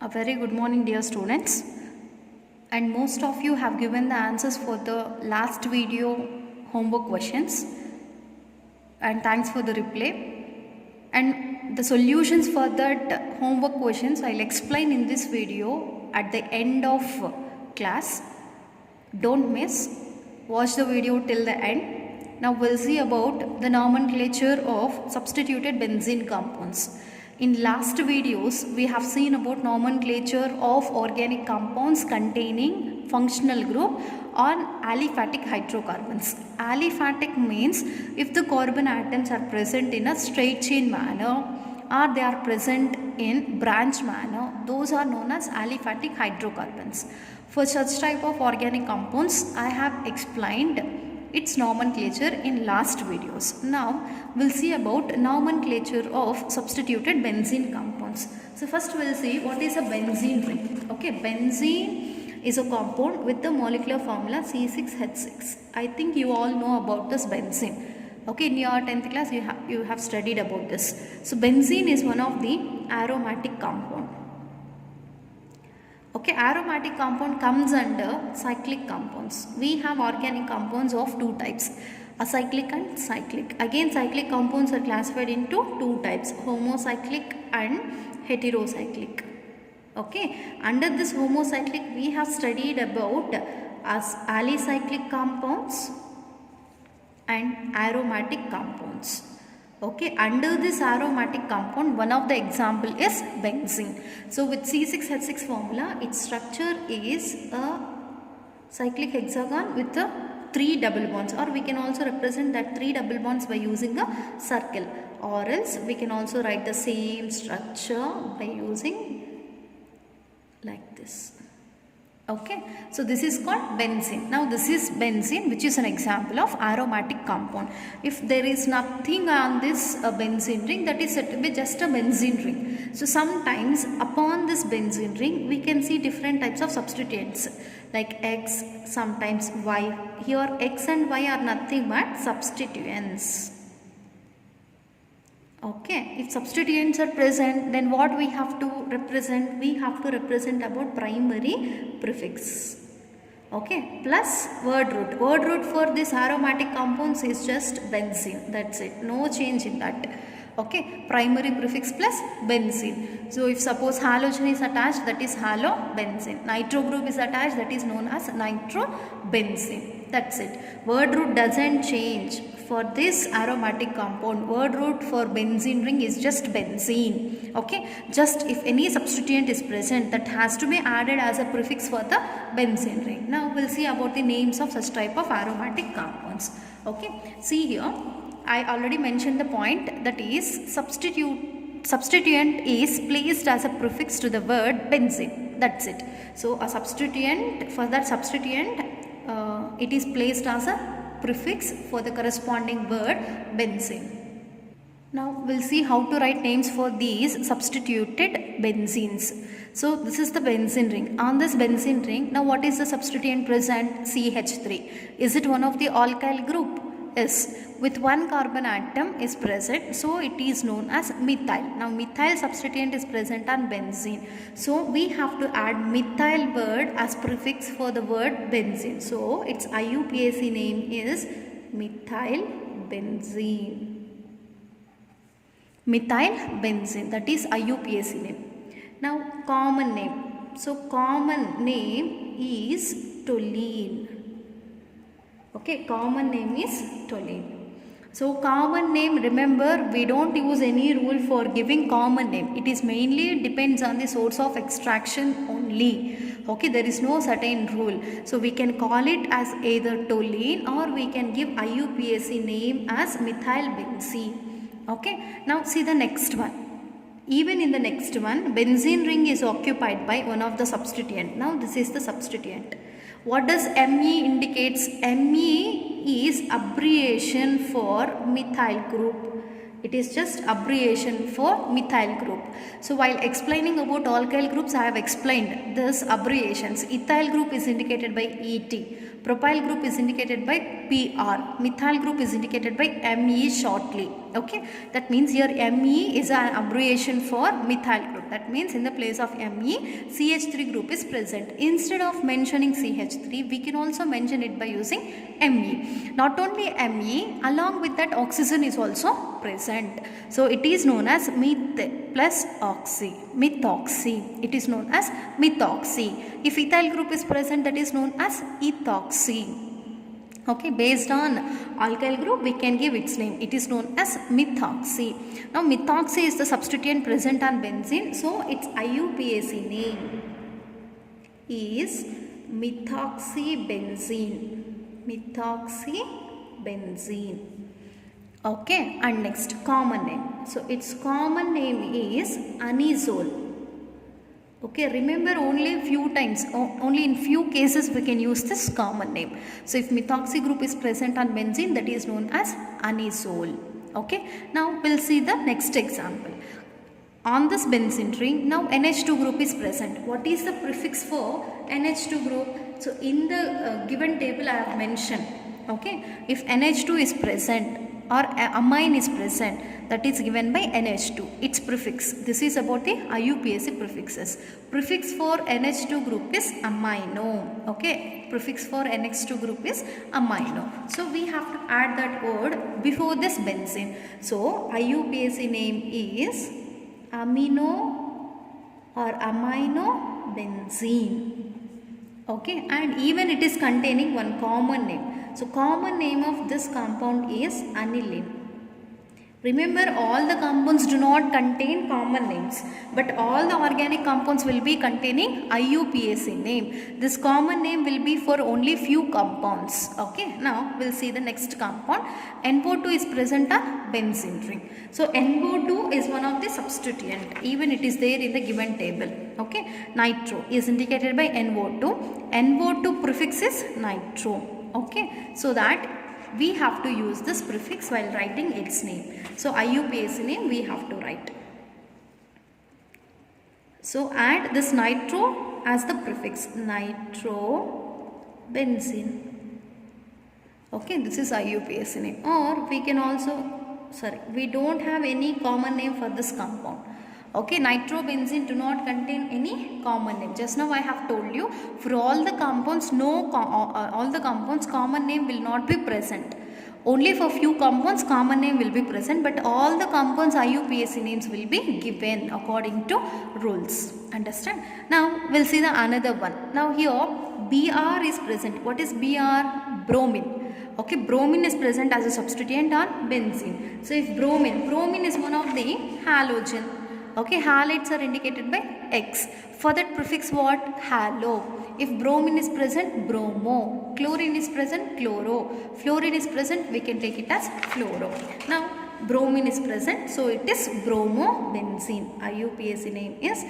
A very good morning, dear students. And most of you have given the answers for the last video homework questions. And thanks for the reply. And the solutions for that homework questions I'll explain in this video at the end of class. Don't miss. Watch the video till the end. Now we'll see about the nomenclature of substituted benzene compounds. In last videos, we have seen about nomenclature of organic compounds containing functional group on aliphatic hydrocarbons. Aliphatic means if the carbon atoms are present in a straight chain manner or they are present in branch manner, those are known as aliphatic hydrocarbons. For such type of organic compounds, I have explained its nomenclature in last videos. Now we'll see about nomenclature of substituted benzene compounds. So first we'll see what is a benzene ring. Okay, benzene is a compound with the molecular formula C6H6. I think you all know about this benzene. Okay, in your 10th class you have studied about this. So benzene is one of the aromatic compound. Okay, aromatic compound comes under cyclic compounds. We have organic compounds of two types, acyclic and cyclic. Again, cyclic compounds are classified into two types, homocyclic and heterocyclic. Okay, under this homocyclic we have studied about as alicyclic compounds and aromatic compounds. Okay, under this aromatic compound, one of the example is benzene. So with C6H6 formula, its structure is a cyclic hexagon with the 3 double bonds, or we can also represent that 3 double bonds by using a circle, or else we can also write the same structure by using like this. Okay, so this is called benzene. Now this is benzene, which is an example of aromatic compound. If there is nothing on this benzene ring, that is said to be just a benzene ring. So sometimes upon this benzene ring we can see different types of substituents like X, sometimes Y. Here X and Y are nothing but substituents. Okay, if substituents are present, then what we have to represent? We have to represent about primary prefix. Okay, plus word root. Word root for this aromatic compounds is just benzene. That's it. No change in that. Okay, primary prefix plus benzene. So if suppose halogen is attached, that is halobenzene. Nitro group is attached, that is known as nitrobenzene. That's it. Word root doesn't change. For this aromatic compound, word root for benzene ring is just benzene. Okay, just if any substituent is present, that has to be added as a prefix for the benzene ring. Now we'll see about the names of such type of aromatic compounds. Okay, see here, I already mentioned the point, that is substituent is placed as a prefix to the word benzene. That's it. So a substituent, for that substituent, it is placed as a prefix for the corresponding word benzene. Now we'll see how to write names for these substituted benzenes. So this is the benzene ring. On this benzene ring, now what is the substituent present? CH3. Is it one of the alkyl group? Yes. With one carbon atom is present, so it is known as methyl. Now methyl substituent is present on benzene. So we have to add methyl word as prefix for the word benzene. So its IUPAC name is methyl benzene. Methyl benzene, that is IUPAC name. Now common name. So common name is toluene. Okay, common name is toluene. So common name, remember, we don't use any rule for giving common name. It is mainly depends on the source of extraction only. Okay, there is no certain rule. So we can call it as either toluene, or we can give IUPAC name as methylbenzene. Okay, now see the next one. Even in the next one, benzene ring is occupied by one of the substituent. Now this is the substituent. What does Me indicates? Me is abbreviation for methyl group. It is just abbreviation for methyl group. So while explaining about alkyl groups, I have explained this abbreviations. Ethyl group is indicated by ET. Propyl group is indicated by PR. Methyl group is indicated by Me shortly. Okay, that means here Me is an abbreviation for methyl group. That means in the place of Me, CH3 group is present. Instead of mentioning CH3, we can also mention it by using Me. Not only Me, along with that oxygen is also present. So it is known as meth plus oxy, methoxy. It is known as methoxy. If ethyl group is present, that is known as ethoxy. Okay, based on alkyl group, we can give its name. It is known as methoxy. Now, methoxy is the substituent present on benzene. So, its IUPAC name is methoxybenzene. Methoxybenzene. Okay, and next common name. So, its common name is anisole. Okay, remember only few times, only in few cases we can use this common name. So if methoxy group is present on benzene, that is known as anisole. Okay, now we'll see the next example. On this benzene ring, now NH2 group is present. What is the prefix for NH2 group? So in the given table I have mentioned. Okay, if NH2 is present or amine is present, that is given by NH2, its prefix. This is about the IUPAC prefixes. Prefix for NH2 group is amino. Okay, prefix for NH2 group is amino. So we have to add that word before this benzene. So IUPAC name is amino or amino benzene. Okay, and even it is containing one common name. So common name of this compound is aniline. Remember, all the compounds do not contain common names, but all the organic compounds will be containing IUPAC name. This common name will be for only few compounds. Okay, now we'll see the next compound. NO2 is present on benzene ring. So NO2 is one of the substituent. Even it is there in the given table. Okay, nitro is indicated by NO2. NO2 prefix is nitro. Okay, so that we have to use this prefix while writing its name. So IUPAC name we have to write. So add this nitro as the prefix, nitrobenzene. Okay, this is IUPAC name. Or we can also, we don't have any common name for this compound. Okay, nitrobenzene do not contain any common name. Just now I have told you, for all the compounds, all the compounds common name will not be present. Only for few compounds common name will be present, but all the compounds IUPAC names will be given according to rules. Understand? Now we'll see the another one. Now here Br is present. What is Br? Bromine. Okay, bromine is present as a substituent on benzene. So if bromine is one of the halogen. Okay, halides are indicated by X. For that prefix what? Halo. If bromine is present, bromo. Chlorine is present, chloro. Fluorine is present, we can take it as fluoro. Now, bromine is present, so it is bromobenzene. IUPAC name is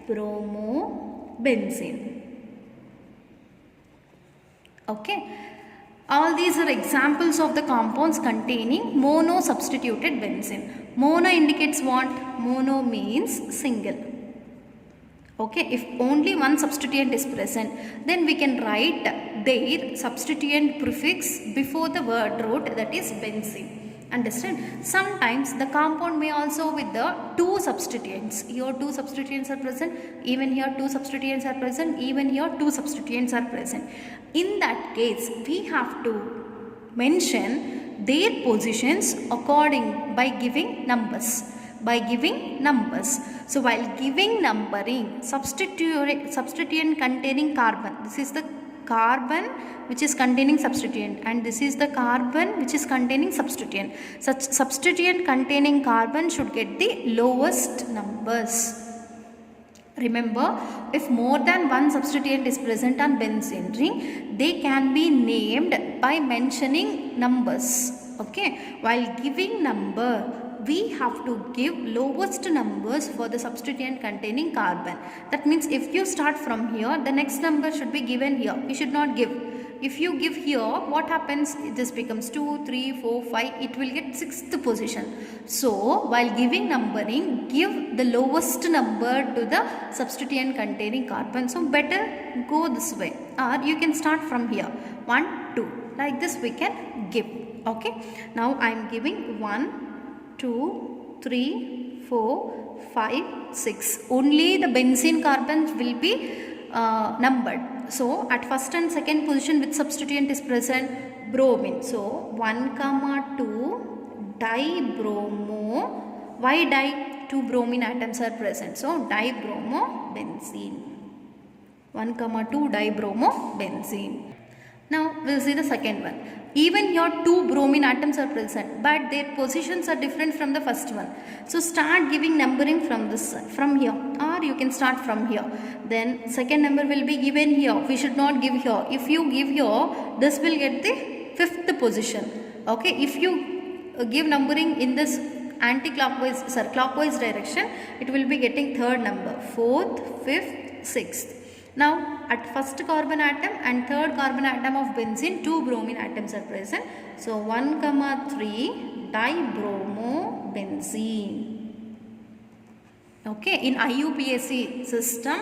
bromobenzene. Okay. All these are examples of the compounds containing mono-substituted benzene. Mono indicates what? Mono means single. Okay, if only one substituent is present, then we can write their substituent prefix before the word root, that is benzene. Understand? Sometimes the compound may also with the two substituents. Here two substituents are present, even here two substituents are present, even here two substituents are present. In that case, we have to mention their positions by giving numbers. So while giving numbering, substituent containing carbon, this is the carbon which is containing substituent, and this is the carbon which is containing substituent. Such substituent containing carbon should get the lowest numbers. Remember, if more than one substituent is present on benzene ring, they can be named by mentioning numbers. Okay, while giving number, we have to give lowest numbers for the substituent containing carbon. That means if you start from here, the next number should be given here. You should not give. If you give here, what happens? This becomes 2, 3, 4, 5. It will get 6th position. So while giving numbering, give the lowest number to the substituent containing carbon. So better go this way, or you can start from here. 1, 2. Like this we can give. Okay. Now I am giving 1, 2, 3, 4, 5, 6. Only the benzene carbons will be numbered. So at first and second position, which substituent is present? Bromine. So 1, 2 dibromo. Why di? 2 bromine atoms are present. So dibromobenzene. 1, 2 dibromobenzene. Now we will see the second one. Even here 2 bromine atoms are present, but their positions are different from the first one. So start giving numbering from this, from here, or you can start from here. Then second number will be given here. We should not give here. If you give here, this will get the 5th position. Okay. If you give numbering in this anti-clockwise, clockwise direction, it will be getting 3rd number, 4th, 5th, 6th. Now at first carbon atom and third carbon atom of benzene, 2 bromine atoms are present. So 1, 3 dibromobenzene. Okay, in IUPAC system,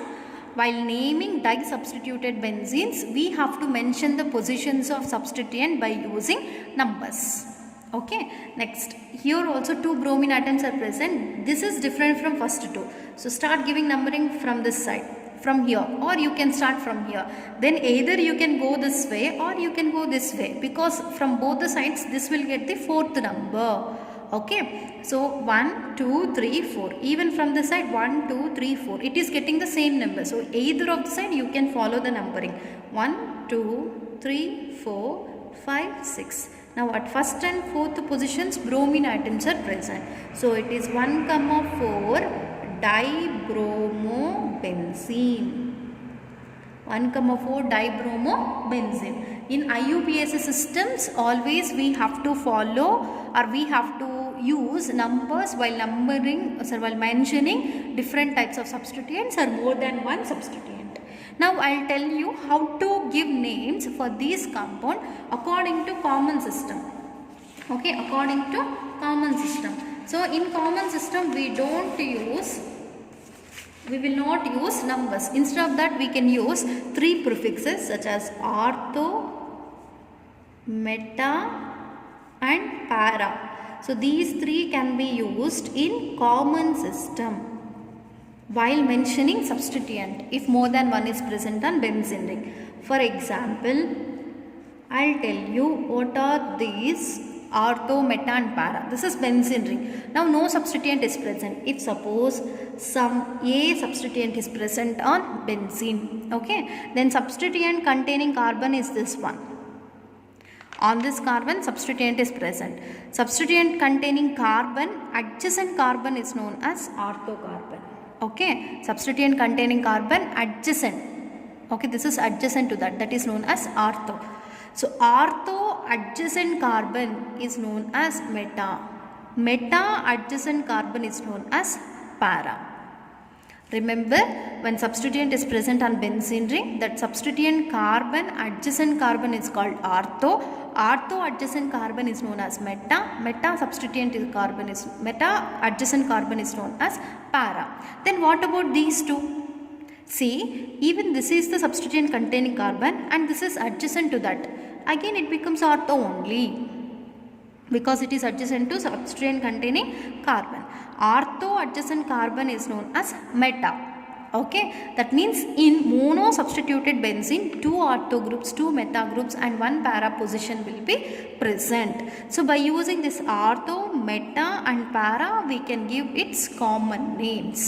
while naming di-substituted benzenes, we have to mention the positions of substituent by using numbers. Okay, next, here also 2 bromine atoms are present. This is different from first 2. So start giving numbering from this side, from here, or you can start from here. Then either you can go this way or you can go this way, because from both the sides this will get the 4th number. Okay, so 1, 2, 3, 4. Even from the side 1, 2, 3, 4. It is getting the same number. So either of the side you can follow the numbering. 1, 2, 3, 4, 5, 6. Now at first and 4th positions bromine atoms are present. So it is 1, 4 dibromobenzene. 1, 4 dibromobenzene. In IUPAC systems, always we have to follow, or we have to use numbers while numbering, while mentioning different types of substituents or more than one substituent. Now I'll tell you how to give names for these compound according to common system. Okay, according to common system. So in common system we will not use numbers. Instead of that we can use 3 prefixes such as ortho, meta and para. So these 3 can be used in common system while mentioning substituent if more than one is present on benzene ring. For example, I'll tell you what are these: ortho, meta and para. This is benzene ring. Now no substituent is present. If suppose some A substituent is present on benzene, okay, then substituent containing carbon is this one. On this carbon substituent is present. Substituent containing carbon, adjacent carbon is known as ortho carbon. Okay, substituent containing carbon adjacent. Okay, this is adjacent to that. That is known as ortho. So ortho adjacent carbon is known as meta. Meta adjacent carbon is known as para. Remember, when substituent is present on benzene ring, that substituent carbon adjacent carbon is called ortho. Ortho adjacent carbon is known as meta. Meta substituent carbon is meta adjacent carbon is known as para. Then what about these two? See, even this is the substituent containing carbon and this is adjacent to that. Again it becomes ortho only, because it is adjacent to substituent containing carbon. Ortho adjacent carbon is known as meta. Okay, that means in mono substituted benzene, 2 ortho groups, 2 meta groups and 1 para position will be present. So by using this ortho, meta and para, we can give its common names.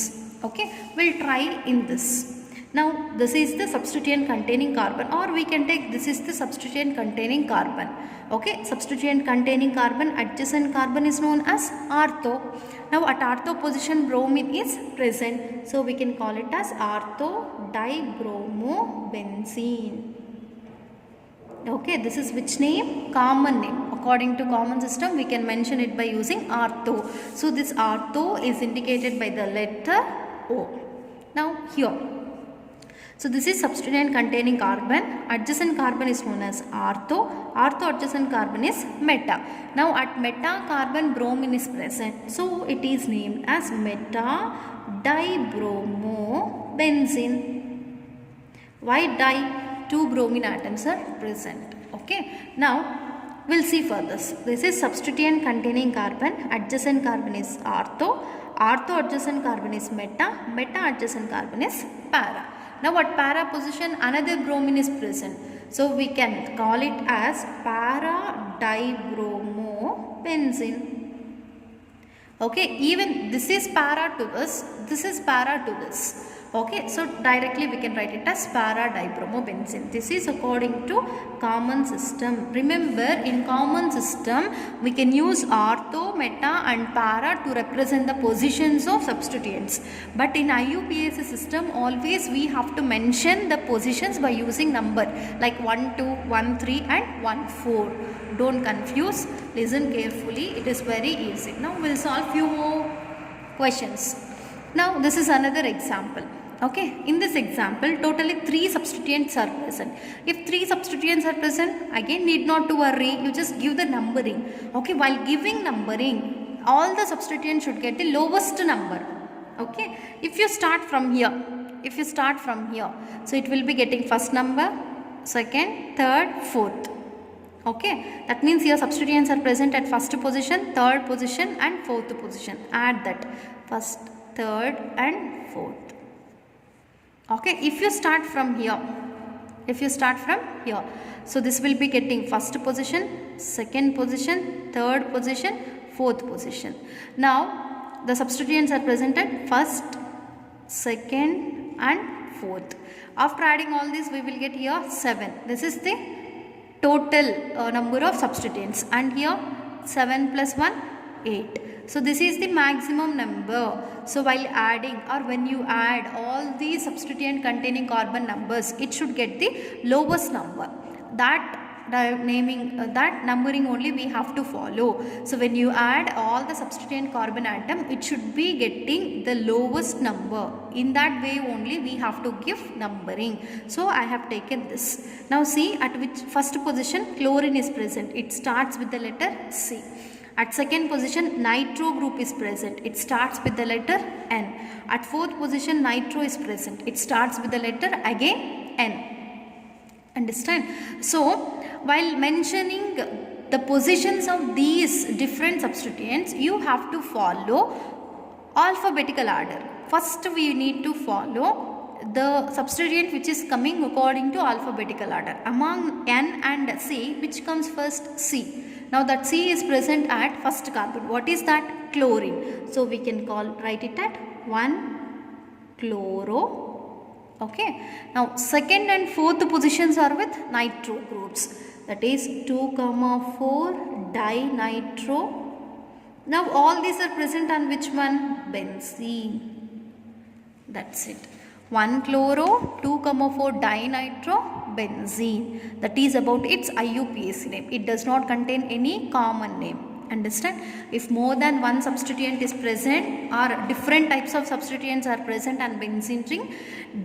Okay, we'll try in this. Now this is the substituent containing carbon, or we can take this is the substituent containing carbon. Okay, substituent containing carbon, adjacent carbon is known as ortho. Now at ortho position bromine is present, so we can call it as ortho dibromobenzene. Okay, this is which name? Common name. According to common system, we can mention it by using ortho. So this ortho is indicated by the letter O. Now here, So this is substituent containing carbon. Adjacent carbon is known as ortho. Ortho adjacent carbon is meta. Now at meta carbon bromine is present. So it is named as meta dibromobenzene. Why di? 2 bromine atoms are present. Okay. Now we'll see further. This is substituent containing carbon. Adjacent carbon is ortho. Ortho adjacent carbon is meta. Meta adjacent carbon is para. Now at para position another bromine is present. So we can call it as para dibromobenzene. Okay, even this is para to this is para to this. Okay, so directly we can write it as para dibromobenzene. This is according to common system. Remember, in common system we can use ortho, meta and para to represent the positions of substituents. But in IUPAC system always we have to mention the positions by using number like 1, 2, 1, 3 and 1, 4. Don't confuse. Listen carefully. It is very easy. Now we'll solve few more questions. Now this is another example. Okay, in this example totally 3 substituents are present. If 3 substituents are present, again need not to worry, you just give the numbering. Okay, while giving numbering, all the substituents should get the lowest number. Okay, if you start from here, so it will be getting first number, second, third, fourth. Okay, that means here substituents are present at first position, third position and fourth position. Add that, first, third and fourth. Okay, if you start from here, so this will be getting first position, second position, third position, fourth position. Now the substituents are present at first, second and fourth. After adding all this we will get here 7. This is the total number of substituents, and here 7 plus 1, 8. So this is the maximum number. So while adding, or when you add all the substituent containing carbon numbers, it should get the lowest number. That numbering only we have to follow. So when you add all the substituent carbon atom, it should be getting the lowest number. In that way only we have to give numbering. So I have taken this. Now see at which first position chlorine is present. It starts with the letter C. At second position nitro group is present. It starts with the letter N. At fourth position nitro is present. It starts with the letter again N. Understand? So while mentioning the positions of these different substituents, you have to follow alphabetical order. First we need to follow the substituent which is coming according to alphabetical order. Among N and C, which comes first? C. Now that C is present at first carbon. What is that? Chlorine. So we can write it at 1-chloro. Okay. Now second and fourth positions are with nitro groups. That is 2,4 dinitro. Now all these are present on which one? Benzene. That's it. 1-chloro, 2,4 dinitro, benzene. That is about its IUPAC name. It does not contain any common name. Understand? If more than one substituent is present or different types of substituents are present on benzene ring,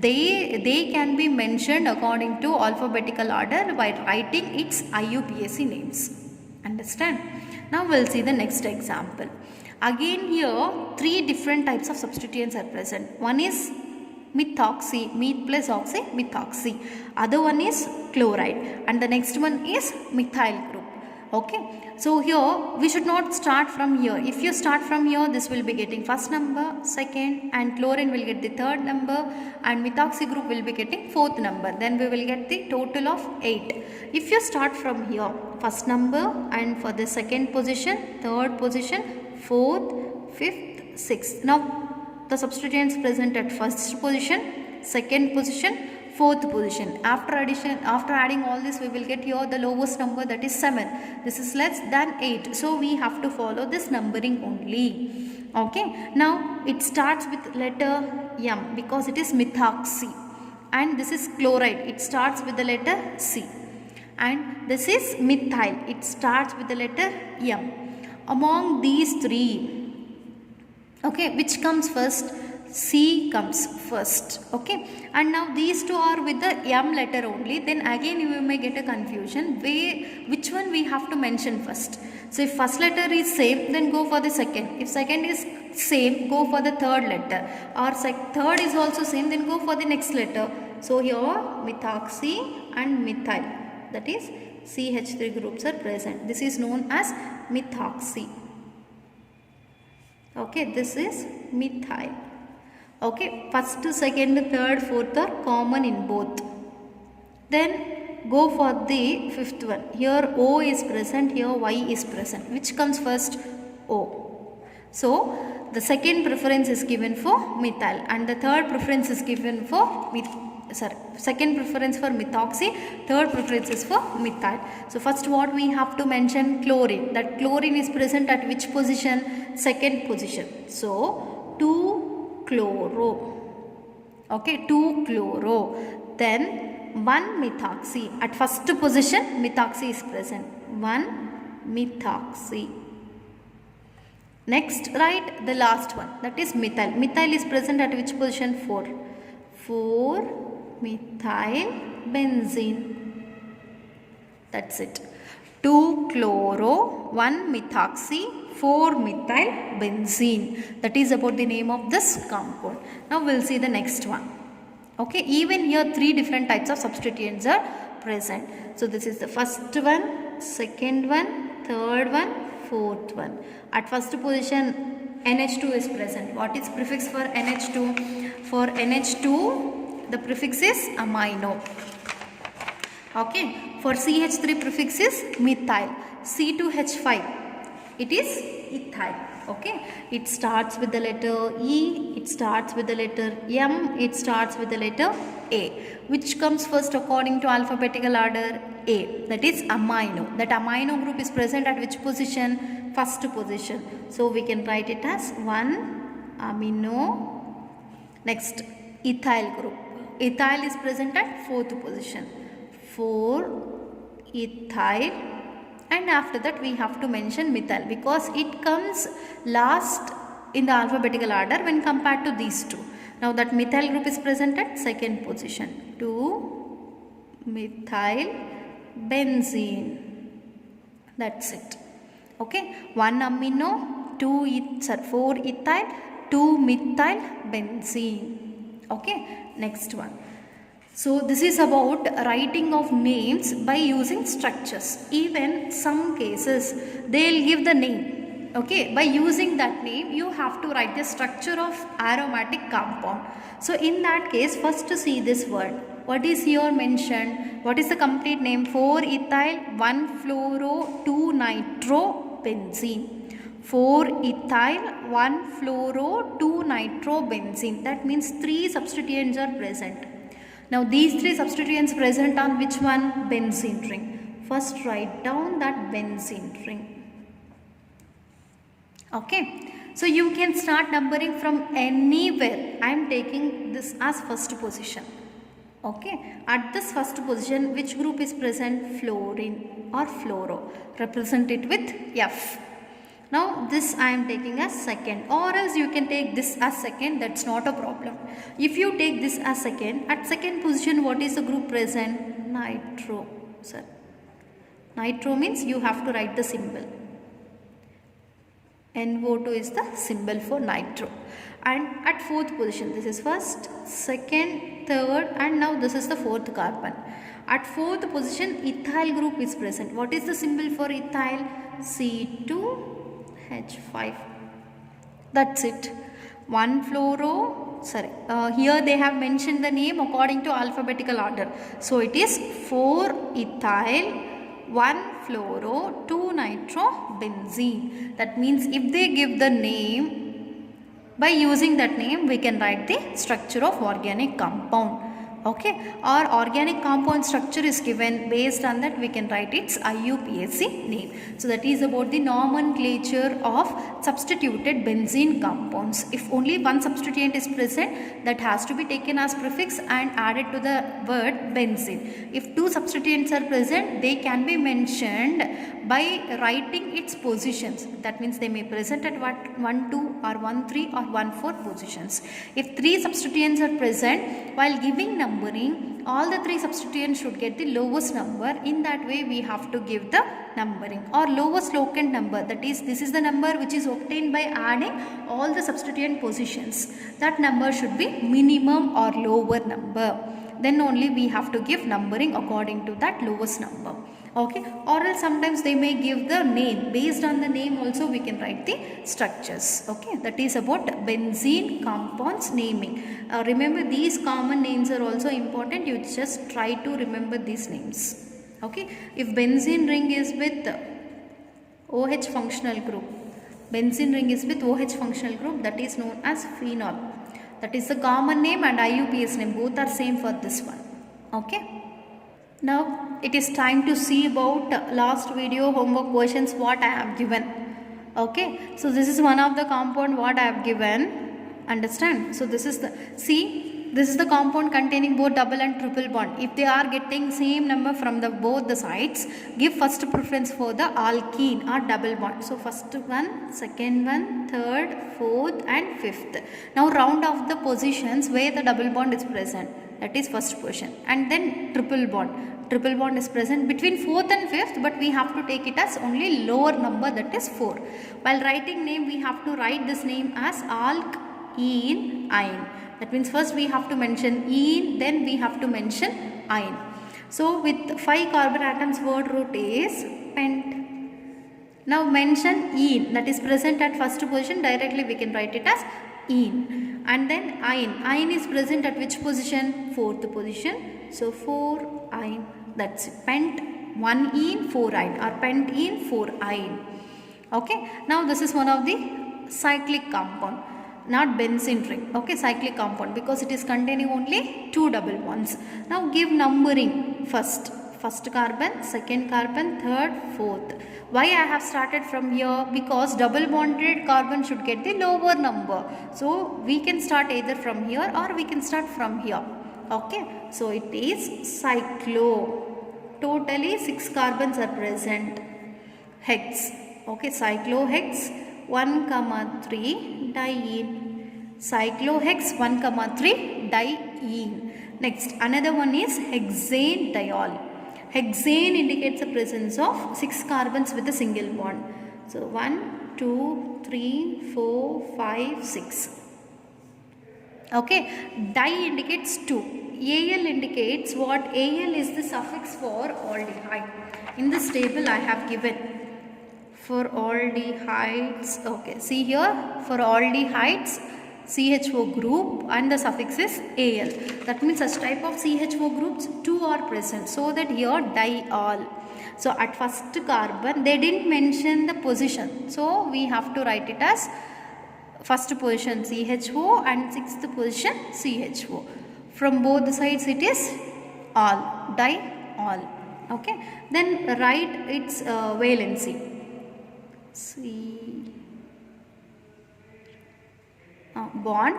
they can be mentioned according to alphabetical order by writing its IUPAC names. Understand? Now we'll see the next example. Again here 3 different types of substituents are present. One is methoxy, met plus oxy, methoxy. Other one is chloride, and the next one is methyl group. Okay, so here we should not start from here. If you start from here, this will be getting first number, second, and chlorine will get the third number, and methoxy group will be getting fourth number. Then we will get the total of 8. If you start from here, first number, and for the second position, third position, fourth, fifth, sixth. Now the substituents present at first position, second position, fourth position. After adding all this, we will get here the lowest number, that is 7. This is less than 8. So we have to follow this numbering only. Okay. Now it starts with letter M because it is methoxy. And this is chloride. It starts with the letter C. And this is methyl. It starts with the letter M. Among these 3, okay, which comes first? C comes first. Okay, and now these two are with the M letter only. Then again you may get a confusion which one we have to mention first. So if first letter is same, then go for the second. If second is same, go for the third letter. Or third is also same, then go for the next letter. So here methoxy and methyl, that is CH3 groups are present. This is known as methoxy. Okay, this is methyl. Okay, first, second, third, fourth are common in both. Then go for the fifth one. Here O is present, here Y is present. Which comes first? O. So the second preference is given for methyl and the third preference is given for second preference for methoxy, third preference is for methyl. So first what we have to mention? Chlorine. That chlorine is present at which position? Second position. So 2-chloro. Okay, 2-chloro. Then 1-methoxy. At first position methoxy is present. 1-methoxy. Next write the last one, that is methyl. Methyl is present at which position? 4. 4-methyl benzene. That's it. 2-chloro, 1-methoxy, 4-methyl benzene. That is about the name of this compound. Now we'll see the next one. Okay, even here 3 different types of substituents are present. So this is the first one, second one, third one, fourth one. At first position NH2 is present. What is prefix for NH2? For NH2 the prefix is amino. Okay, for CH3 prefix is methyl. C2H5 it is ethyl. Okay, it starts with the letter E, it starts with the letter M, it starts with the letter A. Which comes first according to alphabetical order? A, that is amino. That amino group is present at which position? First position. So we can write it as 1-amino. Next, ethyl group. Ethyl is present at 4th position. 4-ethyl. And after that we have to mention methyl because it comes last in the alphabetical order when compared to these two. Now that methyl group is present at 2nd position. 2-methyl benzene. That's it. Okay, 1-amino, 4-ethyl, 2-methyl benzene. Okay, next one. So this is about writing of names by using structures. Even some cases they'll give the name. Okay, by using that name you have to write the structure of aromatic compound. So in that case, first to see this word. What is here mentioned? What is the complete name? 4-ethyl, 1-fluoro, 2-nitrobenzene. 4-ethyl, 1-fluoro, 2-nitrobenzene. That means 3 substituents are present. Now these 3 substituents present on which one? Benzene ring. First write down that benzene ring. Okay. So you can start numbering from anywhere. I am taking this as first position. Okay. At this first position, which group is present? Fluorine or fluoro. Represent it with F. Now this I am taking as second, or else you can take this as second, that's not a problem. If you take this as second, at second position what is the group present? Nitro. Sir. Nitro means you have to write the symbol. NO2 is the symbol for nitro. And at 4th position, this is first, second, third, and now this is the 4th carbon. At 4th position, ethyl group is present. What is the symbol for ethyl? C2H5. That's it. 1-fluoro, here they have mentioned the name according to alphabetical order. So it is 4-ethyl, 1-fluoro, 2-nitrobenzene. That means if they give the name, by using that name we can write the structure of organic compound. Okay, or organic compound structure is given. Based on that we can write its IUPAC name. So that is about the nomenclature of substituted benzene compounds. If only one substituent is present, that has to be taken as prefix and added to the word benzene. If two substituents are present, they can be mentioned by writing its positions. That means they may present at 1, 2 or 1, 3 or 1, 4 positions. If three substituents are present, while giving numbering, all the three substituents should get the lowest number. In that way we have to give the numbering, or lowest locant number. That is, this is the number which is obtained by adding all the substituent positions. That number should be minimum or lower number. Then only we have to give numbering according to that lowest number. Okay, or else sometimes they may give the name. Based on the name also we can write the structures. Okay, that is about benzene compounds naming. Remember, these common names are also important. You just try to remember these names. Okay, if benzene ring is with OH functional group, benzene ring is with OH functional group, that is known as phenol. That is the common name, and IUPAC name, both are same for this one. Okay. Now it is time to see about last video homework questions what I have given. Okay, so this is one of the compound what I have given. Understand? So this is the, see, this is the compound containing both double and triple bond. If they are getting same number from the both the sides, give first preference for the alkene or double bond. So first one, second one, third, fourth and fifth. Now round off the positions where the double bond is present. That is first position. And then triple bond. Triple bond is present between fourth and fifth, but we have to take it as only lower number, that is 4. While writing name, we have to write this name as alkene ine. That means first we have to mention ene, then we have to mention ine. So with 5 carbon atoms, word root is pent. Now mention ene, that is present at first position. Directly we can write it as ene. And then ine. Ine is present at which position? 4th position. So 4 ine. That's it. Pent 1 ene 4 ine, or pent ene 4 ine. Okay. Now this is one of the cyclic compound, not benzene ring. Okay, cyclic compound, because it is containing only 2 double bonds. Now give numbering first. First carbon, second carbon, third, fourth. Why I have started from here? Because double bonded carbon should get the lower number. So we can start either from here or we can start from here. Okay, so it is cyclo. Totally 6 carbons are present. Hex. Okay, cyclohex 1, 3 diene. Cyclohex 1, 3 diene. Next, another one is hexane diol. Hexane indicates the presence of 6 carbons with a single bond. So 1, 2, 3, 4, 5, 6. Okay, di indicates 2. Al indicates what? Al is the suffix for aldehyde. In this table I have given for aldehydes. Okay, see here, for aldehydes CHO group and the suffix is Al. That means such type of CHO groups 2 are present. So that here diol. So at first carbon they didn't mention the position. So we have to write it as first position CHO and 6th position CHO. From both the sides it is all, diol. Okay. Then write its valency. Bond,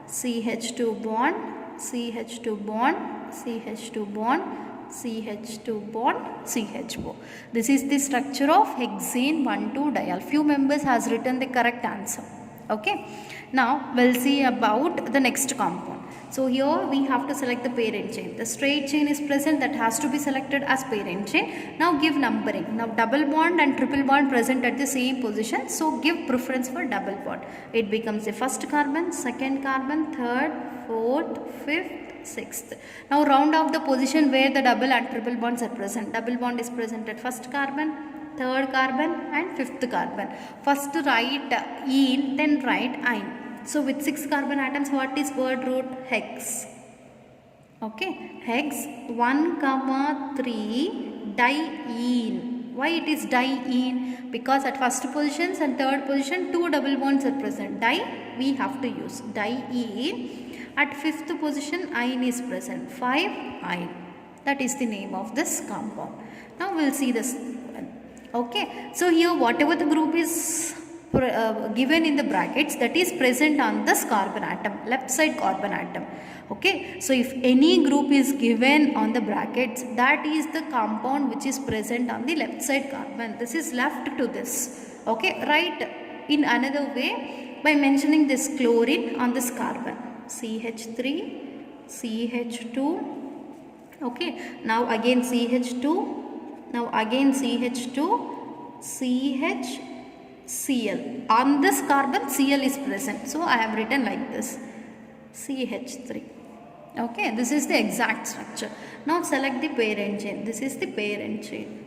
CH2 bond, CH2 bond, CH2 bond, CH2 bond, CHO. This is the structure of hexane 1,2-diol. Few members has written the correct answer. Okay. Now we'll see about the next compound. So here we have to select the parent chain. The straight chain is present, that has to be selected as parent chain. Now give numbering. Now double bond and triple bond present at the same position. So give preference for double bond. It becomes the first carbon, second carbon, third, fourth, fifth, sixth. Now round off the position where the double and triple bonds are present. Double bond is present at first carbon, third carbon and fifth carbon. First write ene, then write ine. So with 6 carbon atoms, what is word root? Hex. Okay, hex 1, 3 diene. Why it is diene? Because at first positions and third position 2 double bonds are present. Di we have to use diene. At 5th position ine is present, 5-ine. That is the name of this compound. Now we'll see this one. Okay, so here whatever the group is given in the brackets, that is present on this carbon atom, left side carbon atom. Okay, so if any group is given on the brackets, that is the compound which is present on the left side carbon. This is left to this. Okay, write in another way by mentioning this chlorine on this carbon, CH3, CH2. Okay, now again CH2, now again CH2, CHCl. On this carbon Cl is present, so I have written like this, CH3. Okay, this is the exact structure. Now select the parent chain. This is the parent chain.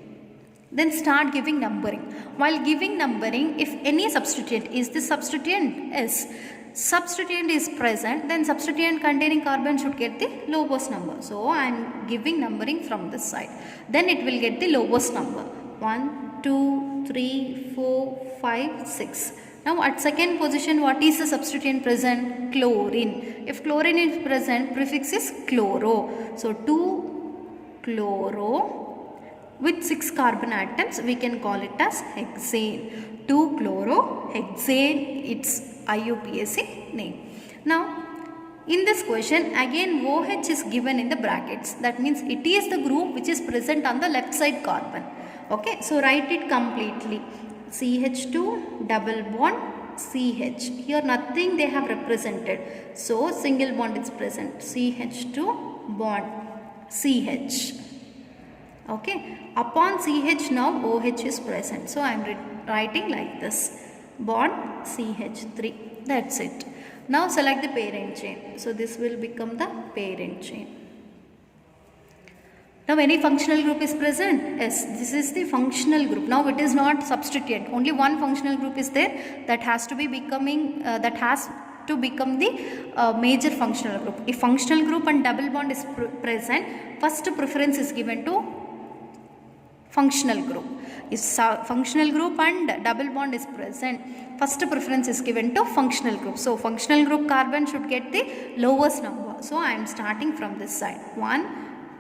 Then start giving numbering. While giving numbering, if any substituent, is the substituent? Yes. Substituent is present, then substituent containing carbon should get the lowest number. So I am giving numbering from this side. Then it will get the lowest number. 1, 2, 3, 4, 5, 6. Now at second position, what is the substituent present? Chlorine. If chlorine is present, prefix is chloro. So 2-chloro with 6 carbon atoms, we can call it as hexane. 2-chlorohexane, its IUPAC name. Now in this question again OH is given in the brackets. That means it is the group which is present on the left side carbon. Okay, so write it completely. CH2 double bond CH. Here nothing they have represented, so single bond is present. CH2 bond CH. Okay, upon CH now OH is present, so I am writing like this, bond CH3. That's it. Now select the parent chain. So this will become the parent chain. Now any functional group is present? Yes, this is the functional group. Now it is not substituent. Only one functional group is there that has to be become the major functional group. If functional group and double bond is present, first preference is given to functional group. If functional group and double bond is present, first preference is given to functional group. So functional group carbon should get the lowest number. So I am starting from this side. 1,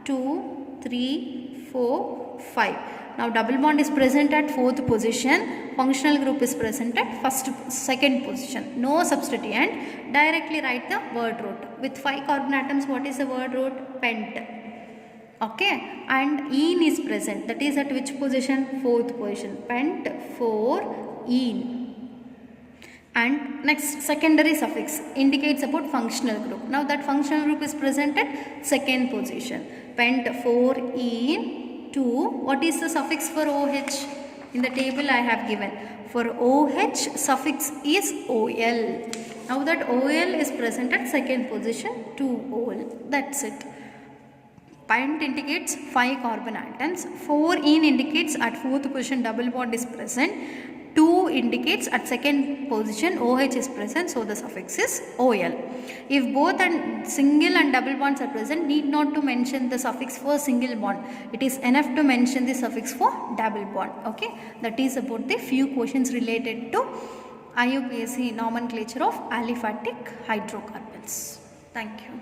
2, 3, 4, 5. Now double bond is present at 4th position. Functional group is present at second position. No substituent. Directly write the word root. With 5 carbon atoms, what is the word root? Pent. Okay, and ene is present. That is at which position? 4th position. Pent 4-ene. And next, secondary suffix indicates about functional group. Now that functional group is present at second position. Pent 4-ene 2. What is the suffix for OH? In the table I have given. For OH, suffix is OL. Now that OL is present at second position, 2-ol. That's it. Pent indicates 5 carbon atoms. 4-ene indicates at 4th position double bond is present. 2 indicates at second position OH is present, so the suffix is OL. If both and single and double bonds are present, need not to mention the suffix for single bond. It is enough to mention the suffix for double bond. Okay, that is about the few questions related to IUPAC nomenclature of aliphatic hydrocarbons. Thank you.